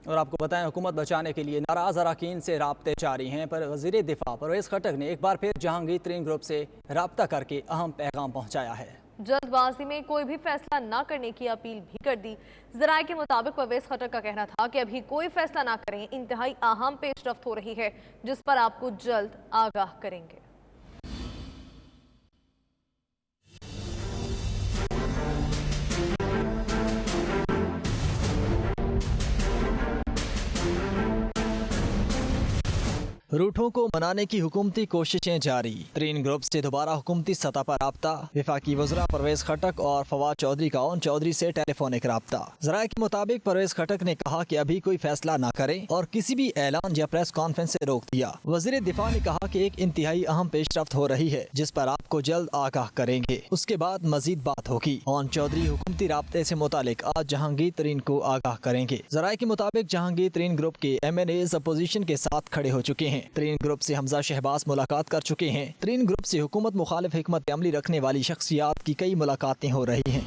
اور آپ کو بتائیں حکومت بچانے کے لیے ناراض اراکین سے رابطے جاری ہیں، پر وزیر دفاع پرویز خٹک نے ایک بار پھر جہانگیر ترین گروپ سے رابطہ کر کے اہم پیغام پہنچایا ہے۔ جلد بازی میں کوئی بھی فیصلہ نہ کرنے کی اپیل بھی کر دی۔ ذرائع کے مطابق پرویز خٹک کا کہنا تھا کہ ابھی کوئی فیصلہ نہ کریں، انتہائی اہم پیش رفت ہو رہی ہے جس پر آپ کو جلد آگاہ کریں گے۔ روٹوں کو منانے کی حکومتی کوششیں جاری، ترین گروپ سے دوبارہ حکومتی سطح پر رابطہ، وفاقی وزراء پرویز خٹک اور فواد چودھری کا اون چودھری سے ٹیلی فونک رابطہ۔ ذرائع کے مطابق پرویز خٹک نے کہا کہ ابھی کوئی فیصلہ نہ کریں اور کسی بھی اعلان یا پریس کانفرنس سے روک دیا۔ وزیر دفاع نے کہا کہ ایک انتہائی اہم پیش رفت ہو رہی ہے جس پر آپ کو جلد آگاہ کریں گے، اس کے بعد مزید بات ہوگی۔ اون چودھری حکومتی رابطے سے متعلق آج جہانگیر ترین کو آگاہ کریں گے۔ ذرائع کے مطابق جہانگیر ترین گروپ کے ایم این ایز اپوزیشن کے ساتھ کھڑے ہو چکے ہیں۔ ترین گروپ سے حمزہ شہباز ملاقات کر چکے ہیں۔ ترین گروپ سے حکومت مخالف حکمت عملی رکھنے والی شخصیات کی کئی ملاقاتیں ہو رہی ہیں۔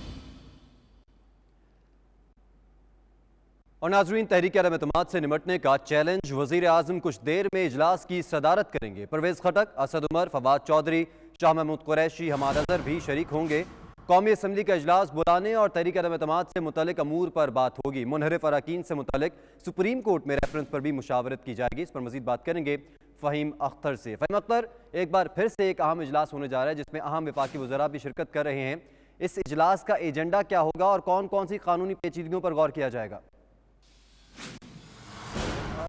اور ناظرین، تحریک عدم اعتماد سے نمٹنے کا چیلنج، وزیر اعظم کچھ دیر میں اجلاس کی صدارت کریں گے۔ پرویز خٹک، اسد عمر، فواد چودھری، شاہ محمود قریشی، حماد اظہر بھی شریک ہوں گے۔ قومی اسمبلی کا اجلاس بلانے اور تحریک عدم اعتماد سے متعلق امور پر بات ہوگی۔ منحرف اراکین سے متعلق سپریم کورٹ میں ریفرنس پر بھی مشاورت کی جائے گی۔ اس پر مزید بات کریں گے فہیم اختر سے۔ فہیم اختر، ایک بار پھر سے ایک اہم اجلاس ہونے جا رہا ہے جس میں اہم وفاقی وزراء بھی شرکت کر رہے ہیں۔ اس اجلاس کا ایجنڈا کیا ہوگا اور کون کون سی قانونی پیچیدگیوں پر غور کیا جائے گا؟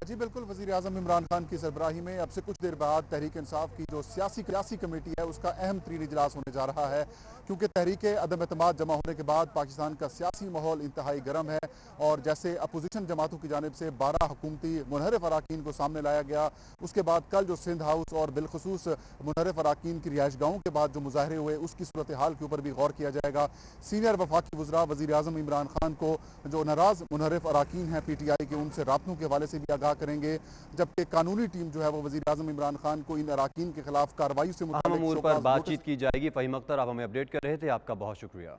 جی بالکل، وزیر اعظم عمران خان کی سربراہی میں اب سے کچھ دیر بعد تحریک انصاف کی جو سیاسی کمیٹی ہے اس کا اہم ترین اجلاس ہونے جا رہا ہے، کیونکہ تحریک عدم اعتماد جمع ہونے کے بعد پاکستان کا سیاسی ماحول انتہائی گرم ہے، اور جیسے اپوزیشن جماعتوں کی جانب سے 12 حکومتی منحرف اراکین کو سامنے لایا گیا، اس کے بعد کل جو سندھ ہاؤس اور بالخصوص منحرف اراکین کی رہائش گاہوں کے بعد جو مظاہرے ہوئے اس کی صورتحال کے اوپر بھی غور کیا جائے گا۔ سینئر وفاقی وزراء وزیر اعظم عمران خان کو جو ناراض منحرف اراکین ہیں پی ٹی آئی کے، ان سے رابطوں کے حوالے سے بھی آگاہ کریں گے، جبکہ قانونی ٹیم جو ہے وہ وزیر اعظم عمران خان کو ان اراکین کے خلاف کارروائی سے اہم امور پر بات چیت کی جائے گی۔ فہیم اختر، آپ ہمیں اپڈیٹ کر رہے تھے، آپ کا بہت شکریہ۔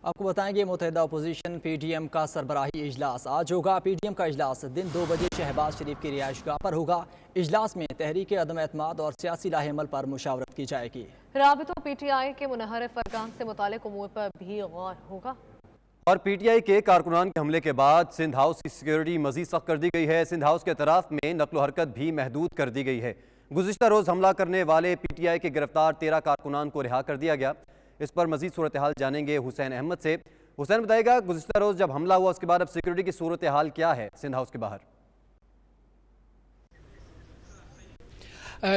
آپ کو بتائیں گے متحدہ اپوزیشن پی ڈی ایم کا سربراہی اجلاس آج ہوگا۔ پی ڈی ایم کا اجلاس دن 2 بجے شہباز شریف کی رہائش گاہ پر ہوگا۔ اجلاس میں تحریک عدم اعتماد اور سیاسی لاہ عمل پر مشاورت کی جائے گی۔ رابطوں پی ٹی آئی کے منحرف ارکان سے متعلق امور پر بھی غور ہوگا۔ اور پی ٹی آئی کے کارکنان کے حملے کے بعد سندھ ہاؤس کی سیکیورٹی مزید سخت کر دی گئی ہے۔ سندھ ہاؤس کے اطراف میں نقل و حرکت بھی محدود کر دی گئی ہے۔ گزشتہ روز حملہ کرنے والے پی ٹی آئی کے گرفتار 13 کارکنان کو رہا کر دیا گیا۔ اس پر مزید صورتحال جانیں گے حسین احمد سے۔ حسین بتائے گا، گزشتہ روز جب حملہ ہوا اس کے بعد اب سیکیورٹی کی صورتحال کیا ہے سندھ ہاؤس کے باہر؟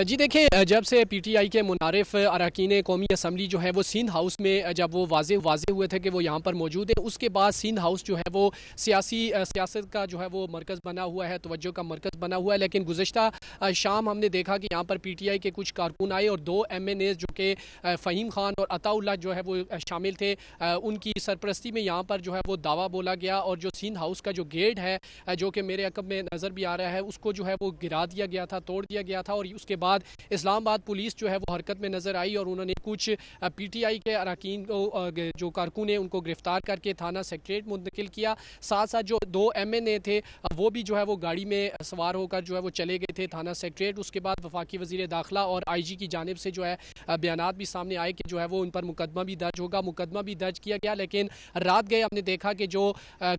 جی دیکھیں، جب سے پی ٹی آئی کے منحرف اراکین قومی اسمبلی جو ہے وہ سندھ ہاؤس میں جب وہ واضح ہوئے تھے کہ وہ یہاں پر موجود ہیں، اس کے بعد سندھ ہاؤس جو ہے وہ سیاست کا جو ہے وہ مرکز بنا ہوا ہے، توجہ کا مرکز بنا ہوا ہے۔ لیکن گزشتہ شام ہم نے دیکھا کہ یہاں پر پی ٹی آئی کے کچھ کارکن آئے اور 2 ایم این ایز جو کہ فہیم خان اور عطا اللہ جو ہے وہ شامل تھے، ان کی سرپرستی میں یہاں پر جو ہے وہ دعویٰ بولا گیا، اور جو سندھ ہاؤس کا جو گیٹ ہے جو کہ میرے عقب میں نظر بھی آ رہا ہے، اس کو جو ہے وہ گرا دیا گیا تھا، توڑ دیا گیا تھا، اور اس کے بعد اسلام آباد پولیس جو ہے وہ حرکت میں نظر آئی اور انہوں نے کچھ پی ٹی آئی کے اراکین کو جو کارکن ہیں ان کو گرفتار کر کے تھانہ سیکریٹریٹ منتقل کیا۔ ساتھ ساتھ جو 2 ایم این اے تھے وہ بھی جو ہے وہ گاڑی میں سوار ہو کر جو ہے وہ چلے گئے تھے تھانہ سیکریٹریٹ۔ اس کے بعد وفاقی وزیر داخلہ اور آئی جی کی جانب سے جو ہے بیانات بھی سامنے آئے کہ جو ہے وہ ان پر مقدمہ بھی درج ہوگا، مقدمہ بھی درج کیا گیا۔ لیکن رات گئے ہم نے دیکھا کہ جو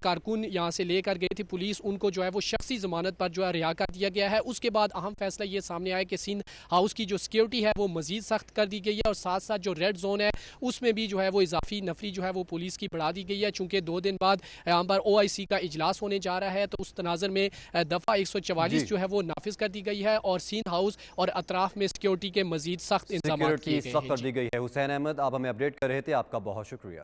کارکن یہاں سے لے کر گئی تھی پولیس، ان کو جو ہے وہ شخصی ضمانت پر جو ہے رہا کر دیا گیا ہے۔ اس کے بعد اہم فیصلہ یہ سامنے آیا کہ سندھ ہاؤس کی جو سیکیورٹی ہے وہ مزید سخت کر دی گئی ہے، اور ساتھ ساتھ جو ریڈ زون ہے اس میں بھی جو ہے وہ اضافی نفری جو ہے وہ پولیس کی بڑھا دی گئی ہے، چونکہ 2 دن بعد یہاں پر او آئی سی کا اجلاس ہونے جا رہا ہے، تو اس تناظر میں دفعہ 144 جو ہے وہ نافذ کر دی گئی ہے، اور سندھ ہاؤس اور اطراف میں سیکیورٹی کے مزید سخت انتظامات کیے گئے ہیں۔ سخت کر دی گئی ہے۔ حسین احمد، آپ ہمیں اپڈیٹ کر رہے تھے، آپ کا بہت شکریہ۔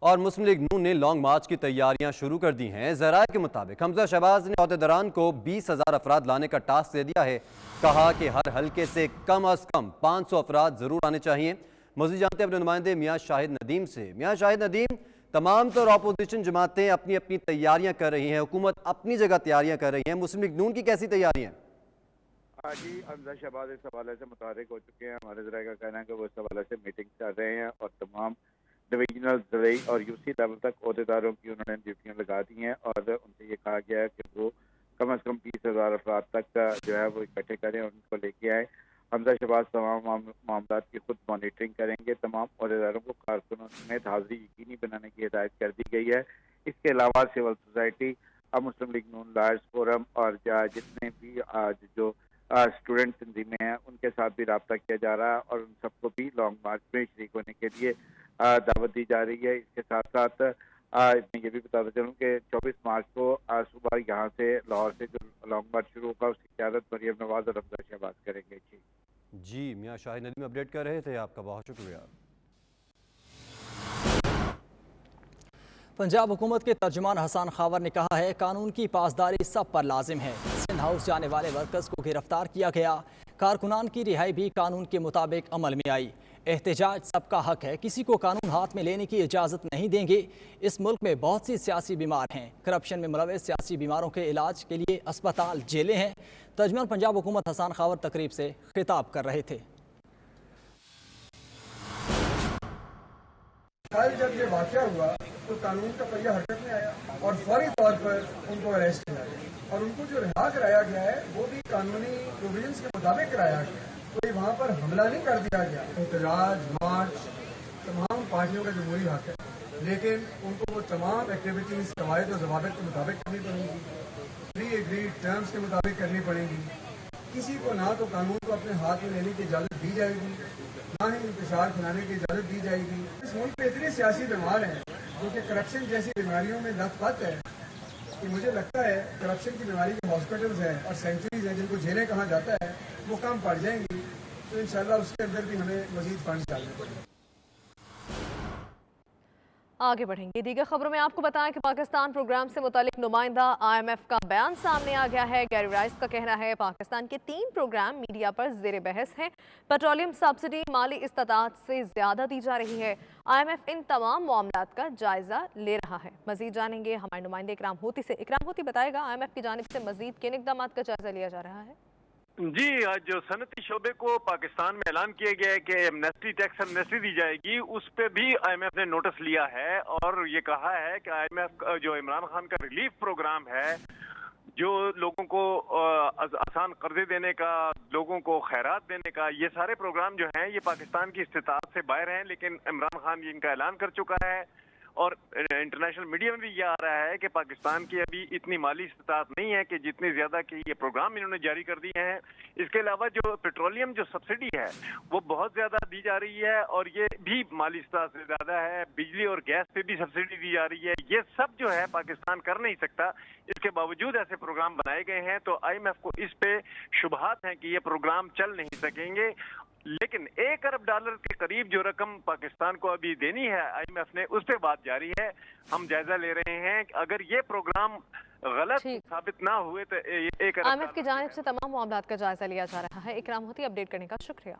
اور مسلم لیگ نون نے لانگ مارچ کی تیاریاں شروع کر دی ہیں۔ ذرائع کے مطابق حمزہ شہباز نے عہدیداران کو 20,000 افراد لانے کا ٹاسک دے دیا ہے۔ کہا کہ ہر حلقے سے کم از کم 500 افراد ضرور آنے چاہیے۔ مزید جانتے ہیں اپنے نمائندے میاں شاہد ندیم سے۔ میاں شاہد ندیم، تمام طور اپوزیشن جماعتیں اپنی اپنی تیاریاں کر رہی ہیں، حکومت اپنی جگہ تیاریاں کر رہی ہیں، مسلم لیگ نون کی کیسی تیاریاں ہیں؟ جی، حمزہ شہباز اس حوالے سے متحرک ہو چکے ہیں۔ ہمارے ذرائع کا کہنا ہے کہ وہ اس حوالے سے میٹنگ کر رہے ہیں اور تمام डिवीजनल ज़रई और यूसी लेवल तक अहदेदारों की उन्होंने ड्यूटियाँ लगा दी हैं और उनसे ये कहा गया है कि वो कम अज़ कम 20,000 अफराद तक जो है वो इकट्ठे करें और उनको लेके आए। हमजा शहबाज तमाम मामलात की खुद मॉनिटरिंग करेंगे। तमाम अहदेदारों को कारकुनों समेत हाजिरी यकीनी बनाने की हिदायत कर दी गई है। इसके अलावा सिविल सोसाइटी, मुस्लिम लीग नून लायर्स फोरम और जितने भी आज जो स्टूडेंट तंजीमें हैं उनके साथ भी रब्ता किया जा रहा है और उन सबको भी लॉन्ग मार्च में शरीक होने के लिए दावत दी जा रही है। इसके साथ साथ मैं ये भी बताता चलूँ कि 24 मार्च को सुबह यहाँ से लाहौर से जो लॉन्ग मार्च शुरू होगा उसकी क़यादत मरियम नवाज और हमजा शहबाज करेंगे। जी मियाँ शाहिद नदीम अपडेट कर रहे थे, आपका बहुत शुक्रिया। पंजाब हुकूमत के तर्जुमान हसन खावर ने कहा है कानून की पासदारी सब पर लाजिम है। सिंध हाउस जाने वाले वर्कर्स को गिरफ्तार किया गया, कारकुनान की रिहाई भी कानून के मुताबिक अमल में आई। एहतजाज सबका हक है, किसी को कानून हाथ में लेने की इजाज़त नहीं देंगे। इस मुल्क में बहुत सी सियासी बीमार हैं, करप्शन में मुलविस सियासी बीमारों के इलाज के लिए अस्पताल जेलें हैं। तर्जुमान पंजाब हुकूमत हसन खावर तकरीब से खिताब कर रहे थे। कल जब ये वाक़या हुआ तो कानून का पहिया हरकत में आया और फौरी तौर पर उनको अरेस्ट किया गया और उनको जो रिहा कराया गया है वो भी कानूनी प्रोविजंस के मुताबिक कराया गया। कोई वहाँ पर हमला नहीं कर दिया गया। एहतजाज, मार्च तमाम पार्टियों का जमहूरी हक है, लेकिन उनको वो तमाम एक्टिविटीज़ कवायद और ज़वाबित के मुताबिक करनी पड़ेंगी, प्री एग्रीड टर्म्स के मुताबिक करनी पड़ेंगी। किसी को ना तो कानून को अपने हाथ में लेने की इजाज़त दी जाएगी, ना ही इंतशार फैलाने की इजाज़त दी जाएगी। इस मुल्क में इतने सियासी बीमार हैं जो कि करप्शन जैसी बीमारियों में लथपथ है कि मुझे लगता है करप्शन की बीमारी के हॉस्पिटल्स हैं और सेंचुरीज हैं जिनको जेलें कहा जाता है वो कम पड़ जाएंगी। तो इंशाल्लाह उसके अंदर भी हमें मजीद फंड डालने पड़ेंगे। आगे बढ़ेंगे। दीगर खबरों में आपको बताएं कि पाकिस्तान प्रोग्राम से मुतालिक नुमाइंदा IMF का बयान सामने आ गया है। गैरी राइस का कहना है पाकिस्तान के 3 प्रोग्राम मीडिया पर ज़ेर बहस हैं। पेट्रोलियम सब्सिडी माली इस्तात से ज़्यादा दी जा रही है। IMF इन तमाम मामलात का जायजा ले रहा है। मजीद जानेंगे हमारे नुमाइंदे इकराम होती से। इकराम होती बताएगा IMF की जानिब से मजीद किन इक़दाम का जायजा लिया जा रहा है। जी, आज जो सनती शोबे को पाकिस्तान में ऐलान किया गया है कि एमनेस्टी टैक्स एमनेस्टी दी जाएगी, उस पर भी IMF ने नोटिस लिया है और ये कहा है कि IMF जो इमरान खान का रिलीफ प्रोग्राम है, जो लोगों को आसान कर्जे देने का, लोगों को खैरात देने का, ये सारे प्रोग्राम जो हैं ये पाकिस्तान की इस्तात से बाहर हैं। लेकिन इमरान खान इनका ऐलान कर चुका है और इंटरनेशनल मीडिया में भी ये आ रहा है कि पाकिस्तान की अभी इतनी माली इस्तात नहीं है कि जितनी ज़्यादा कि ये प्रोग्राम इन्होंने जारी कर दिए हैं। इसके अलावा जो पेट्रोलियम जो सब्सिडी है वो बहुत ज़्यादा दी जा रही है और ये भी माली इस्तात से ज़्यादा है। बिजली और गैस पे भी सब्सिडी दी जा रही है। ये सब जो है पाकिस्तान कर नहीं सकता। इसके बावजूद ऐसे प्रोग्राम बनाए गए हैं तो IMF को इस पे शुबहात हैं कि ये प्रोग्राम चल नहीं सकेंगे। लेकिन $1 अरब के करीब जो रकम पाकिस्तान को अभी देनी है IMF ने, उस पर बात जारी है। हम जायजा ले रहे हैं कि अगर ये प्रोग्राम गलत साबित ना हुए तो $1 अरब IMF की जानिब से तमाम मामलात का जायजा लिया जा रहा है। इकराम होती अपडेट करने का शुक्रिया।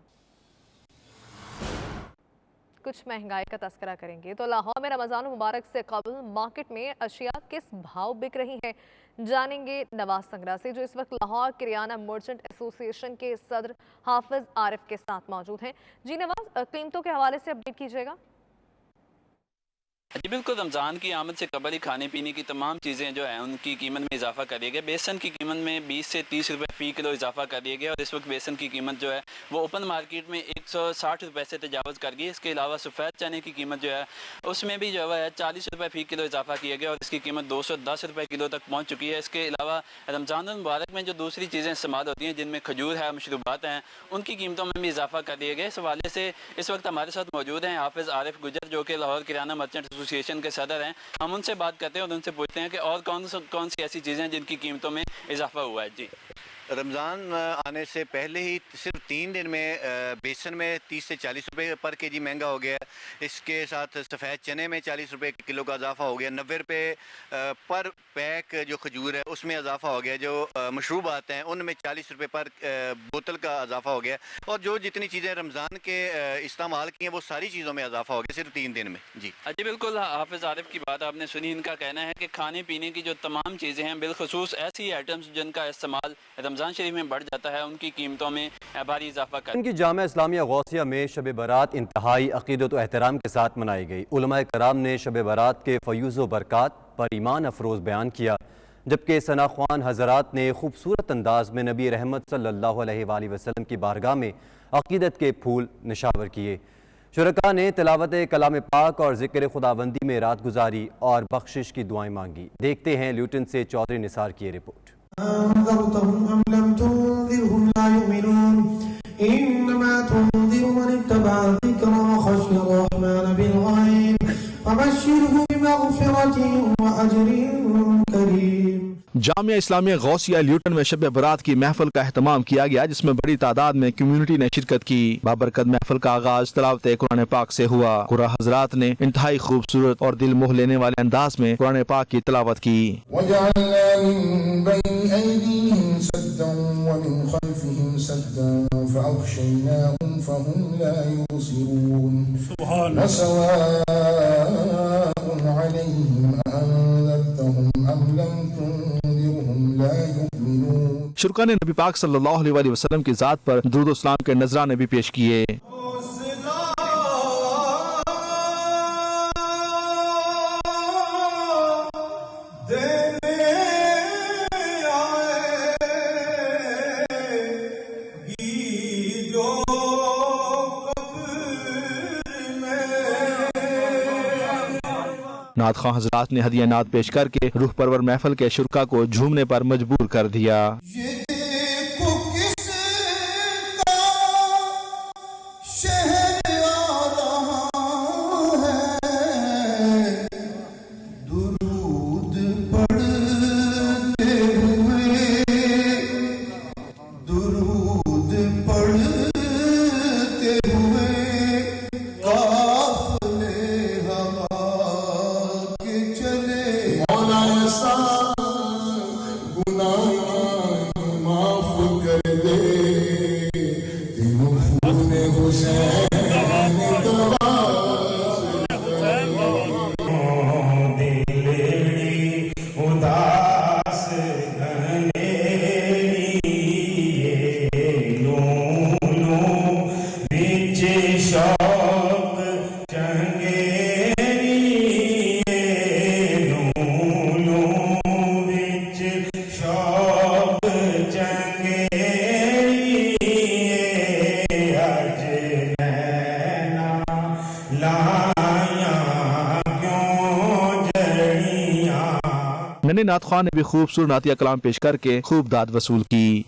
कुछ महंगाई का तस्करा करेंगे तो लाहौर में रमज़ान मुबारक से कबल मार्केट में अशिया किस भाव बिक रही हैं, जानेंगे नवाज संगरा से, जो इस वक्त लाहौर किरियाना मर्चेंट एसोसिएशन के सदर हाफिज आरिफ के साथ मौजूद हैं। जी नवाज, कीमतों के हवाले से अपडेट कीजिएगा। जी बिल्कुल, रमज़ान की आमद से कबल ही खाने पीने की तमाम चीज़ें जो हैं उनकी कीमत में इजाफा कर दिया गया। बेसन की कीमत में 20 से 30 रुपये फ़ी किलो इजाफा कर दिया गया और इस वक्त बेसन की कीमत जो है वो ओपन मार्केट में 160 रुपये से तजावज़ कर गई। इसके अलावा सफ़ेद चने की कीमत जो है उसमें भी जो है 40 रुपये फ़ी किलो इजाफा किया गया और इसकी कीमत 210 रुपये किलो तक पहुँच चुकी है। इसके अलावा रमज़ान मुबारक में जो दूसरी चीज़ें इस्तेमाल होती हैं जिनमें खजूर है, मशरूबात हैं, उनकी कीमतों में भी इजाफा कर दिया गया। इस हवाले से इस वक्त हमारे साथ मौजूद हैं हाफिज़ आरिफ गुजर, जो कि लाहौर किराना मर्चेंट एसोसिएशन के सदर हैं। हम उनसे बात करते हैं और उनसे पूछते हैं कि और कौन सी ऐसी चीज़ें हैं जिनकी कीमतों में इजाफा हुआ है। जी, रमज़ान आने से पहले ही सिर्फ 3 दिन में बेसन में 30 से 40 रुपये पर केजी महंगा हो गया। इसके साथ सफ़ेद चने में 40 रुपये किलो का इजाफा हो गया। 90 रुपये पर पैक जो खजूर है उसमें इजाफा हो गया। जो मशरूब आते हैं उनमें 40 रुपये पर बोतल का इजाफा हो गया। और जो जितनी चीज़ें रमज़ान के इस्तेमाल की हैं वो सारी चीज़ों में इजाफा हो गया सिर्फ 3 दिन में। जी जी बिल्कुल, हाफिज़ आरिफ की बात आपने सुनी। इनका कहना है कि खाने पीने की जो तमाम चीज़ें हैं, बिलखसूस ऐसी आइटम्स जिनका इस्तेमाल رمضان شریف میں بڑھ جاتا ہے ان کی قیمتوں میں بھاری اضافہ کر ان کی جامعہ اسلامیہ غوثیہ میں شب برات انتہائی عقیدت و احترام کے ساتھ منائی گئی۔ علماء کرام نے شب برات کے فیوز و برکات پر ایمان افروز بیان کیا، جبکہ ثنا خوان حضرات نے خوبصورت انداز میں نبی رحمت صلی اللہ علیہ وآلہ وسلم کی بارگاہ میں عقیدت کے پھول نشاور کیے۔ شرکاء نے تلاوت کلام پاک اور ذکر خداوندی میں رات گزاری اور بخشش کی دعائیں مانگی۔ دیکھتے ہیں لیوٹن سے چودھری نثار کی رپورٹ۔ أنذرتهم أم لم تنذرهم لا يؤمنون إنما تنذر من اتبع الذكر وخشي الرحمن بالغيب فبشره بمغفرة وأجر كريم۔ جامعہ اسلامیہ غوثیہ لیوٹن میں شب برات کی محفل کا اہتمام کیا گیا، جس میں بڑی تعداد میں کمیونٹی نے شرکت کی۔ بابرکت محفل کا آغاز تلاوت قرآن پاک سے ہوا۔ قرآن حضرات نے انتہائی خوبصورت اور دل موہ لینے والے انداز میں قرآن پاک کی تلاوت کی۔ وجعلنا من بين أيديهم سدا ومن خلفهم سدا فأغشيناهم فهم لا يبصرون وسواء عليهم أنذرتهم أم لم تنذرهم لا يؤمنون۔ شرکا نے نبی پاک صلی اللہ علیہ وسلم کی ذات پر درود و سلام کے نذرانے بھی پیش کیے۔ نعت خواں حضرات نے ہدیہ نعت پیش کر کے روح پرور محفل کے شرکا کو جھومنے پر مجبور کر دیا۔ ننے نعت خواں نے بھی خوبصورت نعتیہ کلام پیش کر کے خوب داد وصول کی۔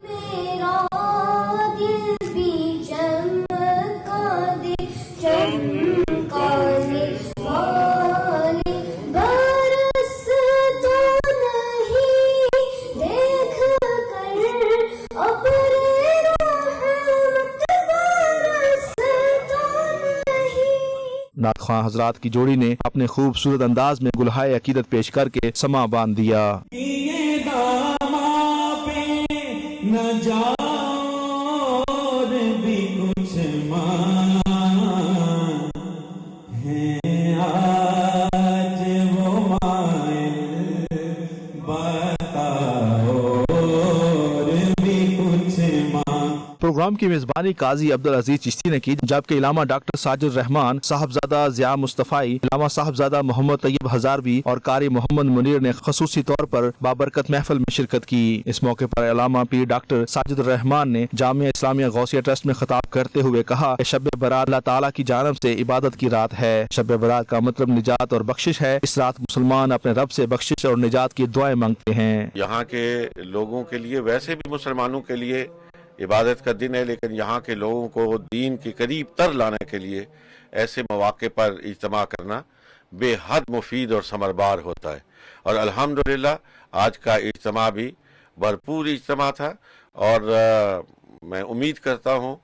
نعت خواں حضرات کی جوڑی نے اپنے خوبصورت انداز میں گلہائے عقیدت پیش کر کے سما باندھ دیا۔ پروگرام کی میزبانی قاضی عبدالعزیز چشتی نے کی، جبکہ علامہ ڈاکٹر ساجد الرحمان، صاحبزادہ ضیاء مصطفی، علامہ صاحبزادہ محمد طیب ہزاروی اور قاری محمد منیر نے خصوصی طور پر بابرکت محفل میں شرکت کی۔ اس موقع پر علامہ پیر ڈاکٹر ساجد الرحمان نے جامعہ اسلامیہ غوثیہ ٹرسٹ میں خطاب کرتے ہوئے کہا کہ شب برات اللہ تعالیٰ کی جانب سے عبادت کی رات ہے۔ شب برات کا مطلب نجات اور بخشش ہے۔ اس رات مسلمان اپنے رب سے بخشش اور نجات کی دعائیں مانگتے ہیں۔ یہاں کے لوگوں کے لیے، ویسے بھی مسلمانوں کے لیے عبادت کا دن ہے، لیکن یہاں کے لوگوں کو دین کے قریب تر لانے کے لیے ایسے مواقع پر اجتماع کرنا بے حد مفید اور ثمربار ہوتا ہے، اور الحمدللہ آج کا اجتماع بھی بھرپور اجتماع تھا، اور میں امید کرتا ہوں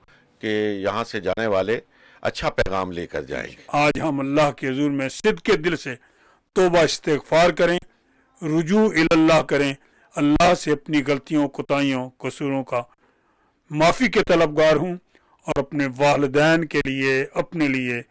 کہ یہاں سے جانے والے اچھا پیغام لے کر جائیں گے۔ آج ہم اللہ کے حضور میں صدق کے دل سے توبہ استغفار کریں، رجوع اللہ کریں، اللہ سے اپنی غلطیوں، کوتاہیوں، قصوروں کا معافی کے طلبگار ہوں، اور اپنے والدین کے لیے، اپنے لیے،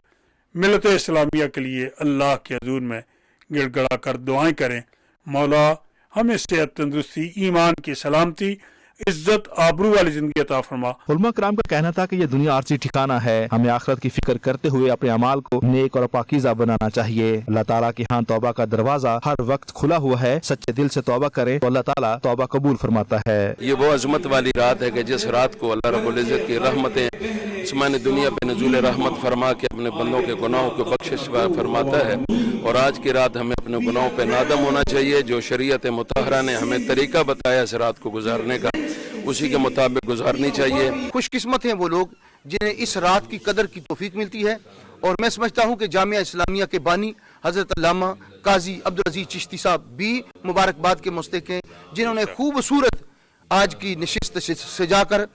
ملت اسلامیہ کے لیے اللہ کے حضور میں گڑ گڑا کر دعائیں کریں۔ مولا ہمیں صحت، تندرستی، ایمان کی سلامتی، इज्जत आबरू वाली जिंदगी अता फरमा। उलमा कराम का कहना था कि यह दुनिया आरजी ठिकाना है, हमें आखिरत की फिक्र करते हुए अपने अमाल को नेक और पाकीज़ा बनाना चाहिए। अल्लाह ताला के यहाँ तौबा का दरवाजा हर वक्त खुला हुआ है, सच्चे दिल से तौबा करें तो अल्लाह ताला तौबा कबूल फरमाता है। ये वो अजमत वाली रात है कि जिस रात को अल्लाह रब्बुल इज्जत की रहमतें आसमान दुनिया पे नज़ूल रहमत फरमा के अपने बंदों के गुनाहों को बख्शिश फरमाता है। और आज की रात हमें अपने गुनाहों पे नादम होना चाहिए। जो शरीयत मुतहरा ने हमें तरीका बताया इस रात को गुजारने का, उसी के मुताबिक गुजारनी चाहिए। खुशकिस्मत हैं वो लोग जिन्हें इस रात की कदर की तौफीक मिलती है। और मैं समझता हूँ कि जामिया इस्लामिया के बानी हज़रत अल्लामा काजी अब्दुल अजीज चिश्ती साहब भी मुबारकबाद के मुस्तहिक़ हैं, जिन्होंने खूबसूरत आज की नशिस्त से जाकर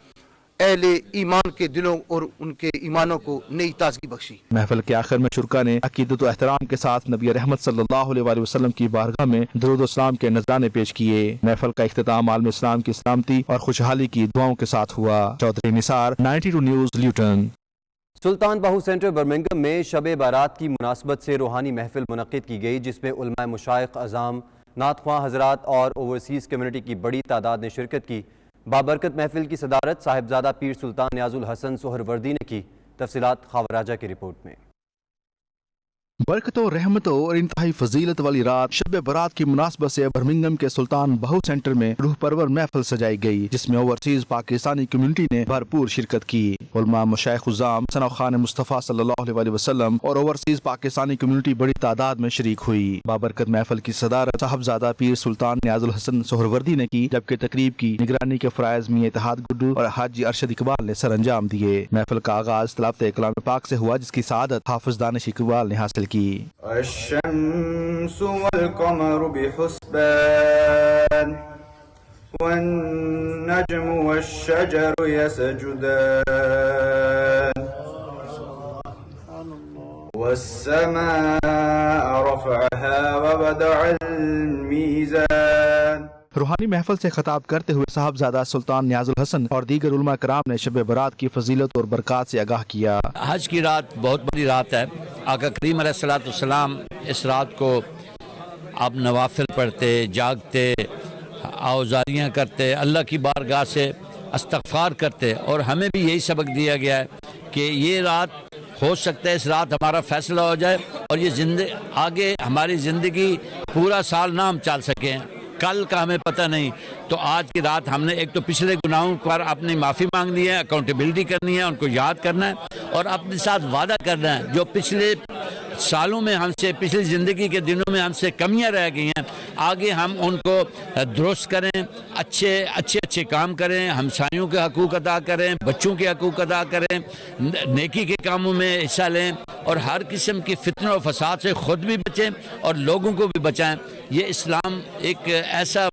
अहले ईमान के दिलों और उनके ईमानों को नई ताजगी बख्शी। महफिल के आखिर में शुरका ने अकीदत व एहतराम के साथ नबी रहमत सल्लल्लाहु अलैहि वसल्लम की बारगाह में दरूद व सलाम के नजराने पेश किए। महफिल का इख्तिताम आलम इस्लाम की सलामती और खुशहाली की दुआओं के साथ हुआ। Chaudhry Nisar, 92 news, Luton. Sultan Bahu centre Birmingham में शब बारात की मुनासबत से रूहानी महफिल मुनक्किद की गई, जिसमें उलमा मुशाइख अज़ाम, नात ख्वां हज़रात और ओवरसीज़ कम्युनिटी की बड़ी तादाद ने शिरकत की। बाबरकत महफिल की सदारत साहिबजादा पीर सुल्तान न्याजुल हसन सोहरवर्दी ने की। तफसीलात खावर राजा की रिपोर्ट में। बरकतों, रहमतों और इंतहाई फजीलत वाली रात शब बारात की मुनासबत से बर्मिंघम के सुल्तान बाहू सेंटर में रूह परवर महफिल सजाई गई, जिसमें ओवरसीज पाकिस्तानी कम्युनिटी ने भरपूर शिरकत की। उलमा मशाइख उज़्ज़ाम, सना खान मुस्तफ़ा सल्लल्लाहु अलैहि वसल्लम और ओवरसीज पाकिस्तानी कम्युनिटी बड़ी तादाद में शरीक हुई। बाबरकत महफिल की सदारत साहबजादा पीर सुल्तान न्याजुल हसन सोहरवर्दी ने की, जबकि तकरीब की निगरानी के फराइज मियां इत्तेहाद गुड्डू और हाजी अरशद इकबाल ने सर अंजाम दिए। महफिल का आगाज तिलावत कलाम पाक से हुआ, जिसकी सआदत हाफिज दानिश इकबाल ने हासिल की। الشمس والقمر بحسبان والنجم والشجر يسجدان والسماء رفعها ووضع الميزان। रूहानी महफिल से खिताब करते हुए साहबजादा सुल्तान न्याजुल हसन और दीगर उलमा कराम ने शब बारात की फजीलत और बरक़ात से आगाह किया। हज की रात बहुत बड़ी रात है। आका करीम अलैहिस्सलाम इस रात को आप नवाफिल पढ़ते, जागते, औजारियाँ करते, अल्लाह की बारगाह से इस्तग़फ़ार करते। और हमें भी यही सबक दिया गया है कि ये रात हो सकता है इस रात हमारा फैसला हो जाए और ये आगे हमारी ज़िंदगी पूरा साल ना हम चल सकें। कल का हमें पता नहीं। तो आज की रात हमने एक तो पिछले गुनाहों पर अपनी माफ़ी मांगनी है, अकाउंटेबिलिटी करनी है, उनको याद करना है और अपने साथ वादा करना है जो पिछले सालों में हमसे, पिछली ज़िंदगी के दिनों में हमसे कमियां रह गई हैं, आगे हम उनको दुरुस्त करें, अच्छे काम करें, हमसायों के हकूक़ अदा करें, बच्चों के हकूक़ अदा करें, नेकी के कामों में हिस्सा लें और हर किस्म की फितने और फसाद से ख़ुद भी बचें और लोगों को भी बचाएं। ये इस्लाम एक ऐसा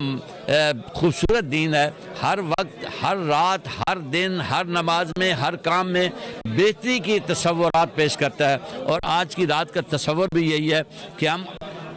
खूबसूरत दीन है, हर वक्त, हर रात, हर दिन, हर नमाज में, हर काम में बेहतरी की तसव्वुरात पेश करता है। और आज की रात का तसव्वुर भी यही है कि हम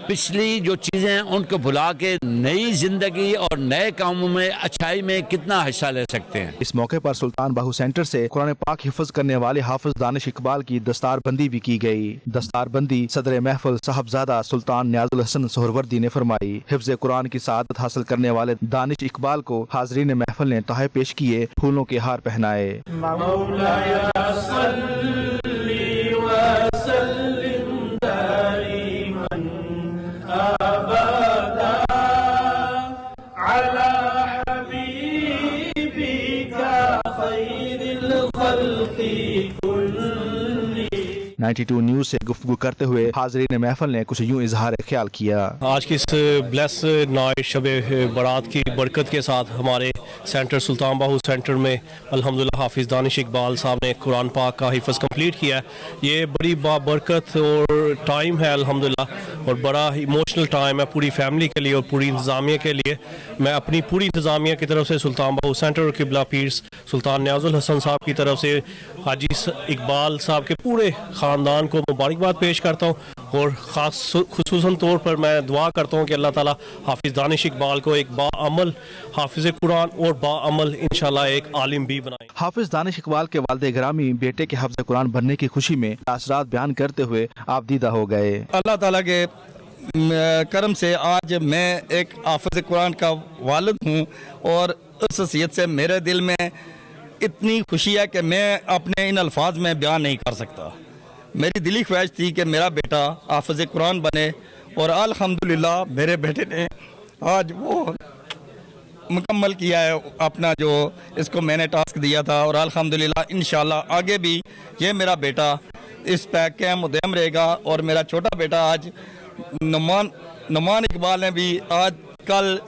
पिछली जो चीज़ें हैं उनको भुला के नई ज़िंदगी और नए कामों में, अच्छाई में कितना हिस्सा ले सकते हैं। इस मौके पर सुल्तान बाहू सेंटर से कुरान पाक हिफ्ज करने वाले हाफिज दानिश इकबाल की दस्तारबंदी भी की गई। दस्तारबंदी सदर महफिल साहबजादा सुल्तान न्याजुल हसन सोहरवर्दी ने फरमाई। हिफ्ज कुरान की सआदत हासिल करने वाले दानिश इकबाल को हाजरीन महफिल ने तोहफे पेश किए, फूलों के हार पहनाए। على حبيبك خير الخلق كلهم 92 न्यूज़ से गुफ्तगू करते हुए हाज़रीन महफिल ने कुछ यूँ इजहार ख्याल किया। आज की इस ब्लेस नाइट शब बारात की बरकत के साथ हमारे सेंटर सुल्तान बाहू सेंटर में अल्हम्दुलिल्लाह हाफिज़ दानिश इकबाल साहब ने कुरान पाक का हिफ्ज़ कंप्लीट किया है। ये बड़ी बाबरकत और टाइम है अल्हम्दुलिल्लाह और बड़ा इमोशनल टाइम है पूरी फैमिली के लिए और पूरी इंतज़ामिया के लिए। मैं अपनी पूरी इंतज़ामिया की तरफ से सुल्तान बाहू सेंटर और किबला पीर सुल्तान न्याजुल हसन साहब की तरफ से हाजी इकबाल साहब के पूरे ख़ानदान को मुबारकबाद पेश करता हूँ और ख़ास खुसूसन तौर पर मैं दुआ करता हूँ कि अल्लाह ताला हाफिज़ दानिश इकबाल को एक बाअमल हाफिज़ कुरान और बाअमल इंशाल्लाह एक आलिम भी बनाए। हाफिज़ दानिश इकबाल के वालिद ग्रामी बेटे के हाफिज़ कुरान बनने की खुशी में असरात बयान करते हुए आप दीदा हो गए। अल्लाह ताला के करम से आज मैं एक हाफिज़ कुरान का वालिद हूँ और उस हैसियत से मेरे दिल में इतनी खुशी है कि मैं अपने इन अल्फाज में बयान नहीं कर सकता। मेरी दिली ख्वाहिश थी कि मेरा बेटा हाफिज़ कुरान बने और अल्हम्दुलिल्लाह मेरे बेटे ने आज वो मुकम्मल किया है अपना जो इसको मैंने टास्क दिया था, और अल्हम्दुलिल्लाह इंशाल्लाह आगे भी ये मेरा बेटा इस पे कायम मुदयम रहेगा। और मेरा छोटा बेटा आज नुमान इकबाल ने भी आज कल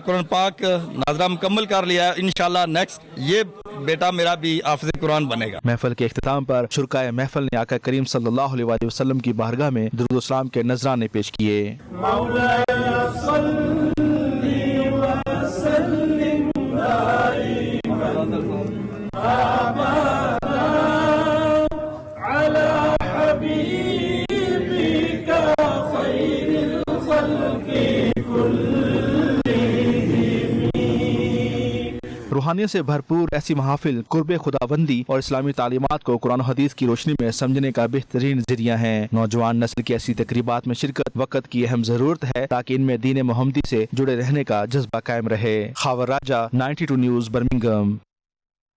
कुरान पाक नाजरा मुकम्मल कर लिया है। इंशाल्लाह नेक्स्ट ये बेटा मेरा भी हाफिज़ कुरान बनेगा। महफिल के इख्तिताम पर शुरकाए महफिल ने आका करीम सल्लल्लाहु अलैहि वसल्लम की बारगाह में दुरूद सलाम के नजराने पेश किए। रूहानियत से भरपूर ऐसी महफिल कुर्बे खुदाबंदी और इस्लामी तालीमात को कुरान हदीस की रोशनी में समझने का बेहतरीन जरिया है। नौजवान नस्ल की ऐसी तकरीबात में शिरकत वक्त की अहम जरूरत है ताकि इनमें दीन मोहम्मदी से जुड़े रहने का जज्बा कायम रहे। खावर राजा, 92 न्यूज़, बर्मिंघम।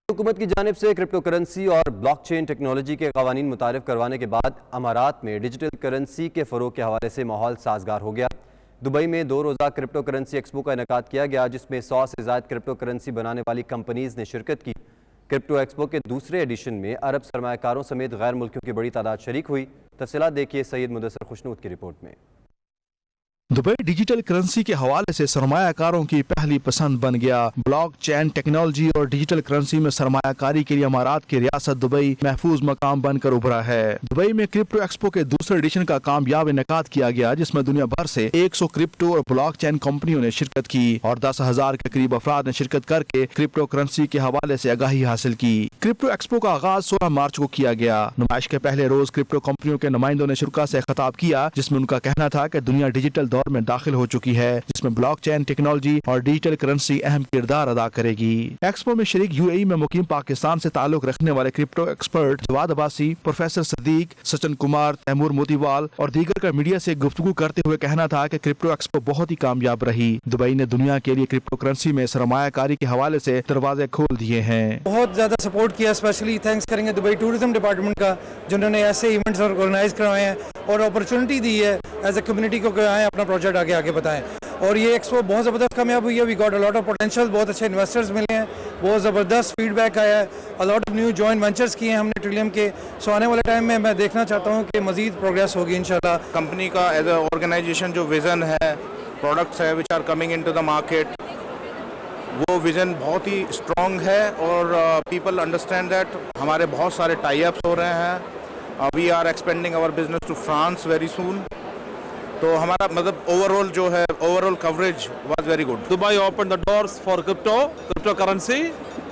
हुकूमत की जानिब से क्रिप्टो करेंसी और ब्लॉकचेन टेक्नोलॉजी के कवानीन मुतारिफ करवाने के बाद अमारात में डिजिटल करेंसी के फ़रोग के हवाले से माहौल साजगार हो गया। दुबई में 2 रोज़ा क्रिप्टो करेंसी एक्सपो का इनेकाद किया गया, जिसमें 100 से ज़ायद क्रिप्टो करेंसी बनाने वाली कंपनीज़ ने शिरकत की। क्रिप्टो एक्सपो के दूसरे एडिशन में अरब सरमायाकारों समेत गैर मुल्कियों की बड़ी तादाद शरीक हुई। तफसीलात देखिए सैयद मुदस्सर खुशनूद की रिपोर्ट में। दुबई डिजिटल करेंसी के हवाले से सरमायाकारों की पहली पसंद बन गया। ब्लॉक चेन टेक्नोलॉजी और डिजिटल करेंसी में सरमायाकारी के लिए अमारात की रियासत दुबई महफूज मकाम बनकर उभरा है। दुबई में क्रिप्टो एक्सपो के दूसरे एडिशन का कामयाब इनेकाद किया गया, जिसमें दुनिया भर से 100 क्रिप्टो और ब्लॉक चेन कंपनियों ने शिरकत की और 10,000 के करीब अफराद ने शिरकत करके क्रिप्टो करेंसी के हवाले से आगाही हासिल की। क्रिप्टो एक्सपो का आगाज 16 मार्च को किया गया। नुमाइश के पहले रोज क्रिप्टो कंपनियों के नुमाइंदों ने शुरा से खिताब किया, जिसमें उनका कहना था कि दुनिया डिजिटल दौर में दाखिल हो चुकी है, जिसमें ब्लॉकचेन टेक्नोलॉजी और डिजिटल करेंसी अहम किरदार अदा करेगी। एक्सपो में शरीक यूएई में मुकीम पाकिस्तान से ताल्लुक रखने वाले crypto expert Jawad Abbasi, professor Sadiq, Sachin Kumar, Taimur Motiwal और दीगर का मीडिया से गुफ्तगू करते हुए कहना था कि क्रिप्टो एक्सपो बहुत ही कामयाब रही। दुबई ने दुनिया के लिए क्रिप्टो करेंसी में सरमायाकारी के हवाले से दरवाजे खोल दिए हैं। बहुत ज्यादा सपोर्ट किया, स्पेशली थैंक्स करेंगे दुबई टूरिज्म डिपार्टमेंट का, जिन्होंने ऐसे इवेंट्स ऑर्गेनाइज करवाए हैं और अपॉर्चुनिटी दी है एज ए कम्युनिटी को आए अपना प्रोजेक्ट आगे बताएं। और ये एक्सपो बहुत ज़बरदस्त कामयाब हुई है। We got a lot of potential, बहुत अच्छे इन्वेस्टर्स मिले हैं, बहुत ज़बरदस्त फीडबैक आया है, अ lot of new joint ventures किए हैं हमने ट्रिलियम के। सो आने वाले टाइम में मैं देखना चाहता हूँ कि मजीद प्रोग्रेस होगी इंशाल्लाह। कंपनी का एज ए ऑर्गेनाइजेशन जो विज़न है, प्रोडक्ट्स है which are coming into the market, वो विज़न बहुत ही स्ट्रॉन्ग है और पीपल अंडरस्टैंड दैट। हमारे बहुत सारे टाई अप्स हो रहे हैं। We are expanding our business to France very soon. तो हमारा मतलब overall coverage was very good. Dubai opened the doors for cryptocurrency,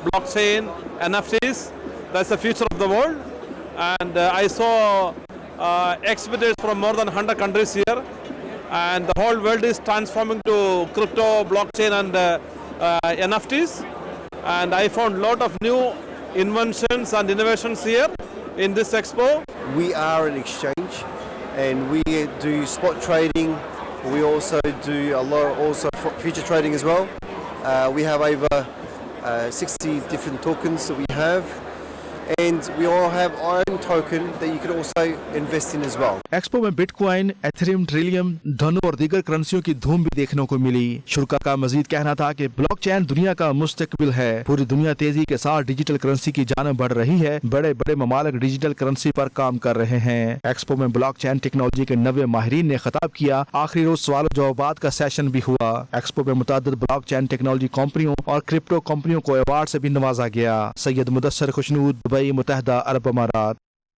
blockchain, NFTs. That's the future of the world. And I saw exhibitors from more than 100 countries here, and the whole world is transforming to crypto, blockchain, and NFTs. And I found a lot of new inventions and innovations here in this expo. We are an exchange, and we do spot trading. We also do a lot future trading as well. We have over 60 different tokens that we have, and we all have our own token that you can also invest in as well. Expo में bitcoin, Ethereum, Trillium, धनु और दीगर करेंसियों की धूम भी देखने को मिली। शुरा का मजीद कहना था कि ब्लॉकचेन दुनिया का मुस्तकबिल है। पूरी दुनिया तेजी के साथ डिजिटल करेंसी की जानिब बढ़ रही है। बड़े बड़े ममालिक डिजिटल करेंसी पर काम कर रहे हैं। एक्सपो में ब्लॉकचेन टेक्नोलॉजी के 90 माहिरीन ने खिताब किया। आखिरी रोज सवाल जवाबात का सेशन भी हुआ। एक्सपो में मुतअद्दिद ब्लॉकचेन टेक्नोलॉजी कंपनियों और क्रिप्टो कंपनियों को अवार्ड से भी नवाजा गया। सैयद मुदस्सर खुशनूद, दुबई, मुत्तहदा अरब अमारात।